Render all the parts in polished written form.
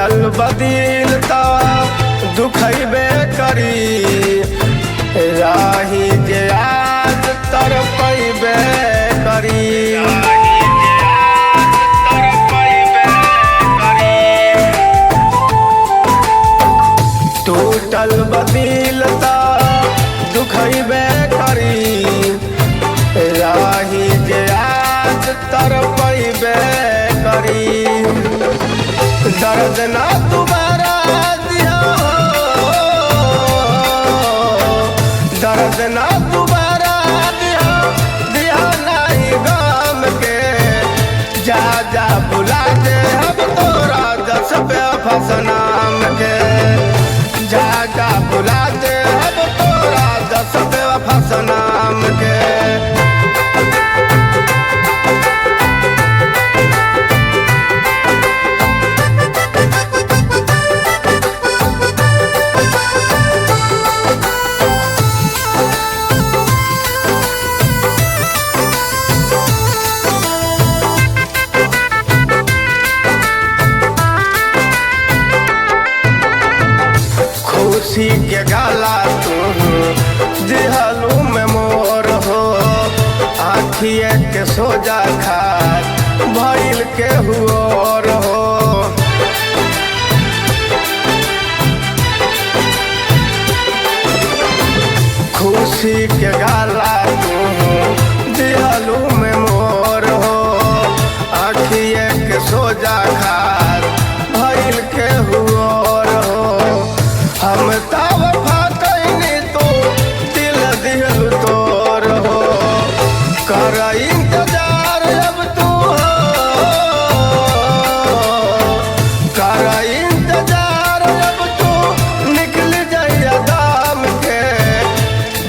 टूटल बदिल त दुखैबे करी, राही जे आज तरपैबे करी। टूटल बदिल त दुखैबे करी, राही जे आज तरपैबे करी। दर्द ना दोबारा दिया हो, दर्द ना दोबारा दिया, दिया नहीं गम के। जा जा बुला दे अब तोरा दस पे फसनाम के। जा जा बुला दे अब तोरा दस पे फसनाम के। खुशी के गाला तुम दिहलू में मोर हो, आखिए के सोजा खात भइल के हुओर हो। खुशी के गाला तुम दिहलू में मोर हो, आखिए के सोजा खात भइल के हुओर हो। हम तब फाकैनी तो दिल दिल तोर हो, कर इंतजार अब तू हो, कर इंतजार अब तू निकल जाइया दाम के।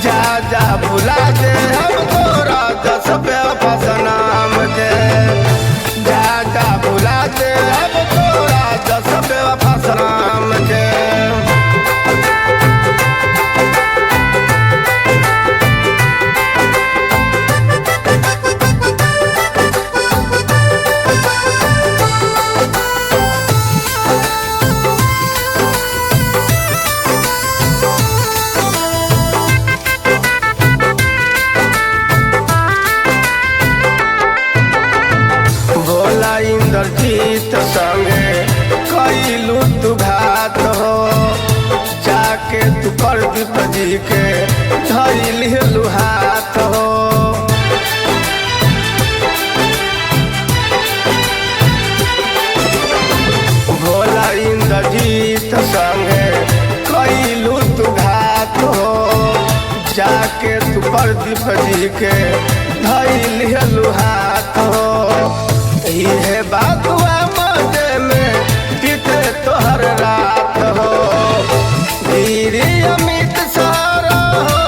जा जा बुला दे अब तोरा दस पे फसनाम के। जा जा बुला दे अब तोरा दस पे फसनाम के। इंद्रजीत संगे कैलू तू घात हो, जाके तू प्रदीप जी के धैलू हाथ हो। भोला इंद्रजीत संगे कैलू तू घात हो, जाके तू प्रदीप जी के धैलू हाथ हो। ये बात हुआ मजे में बीते तोहर रात हो, गिरी अमित सारा हो,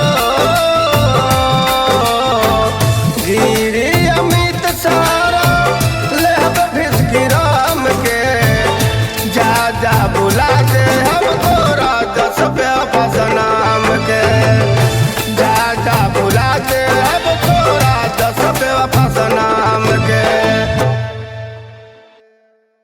गिरी अमित सारा ले फिसकी राम के। जा जा बुला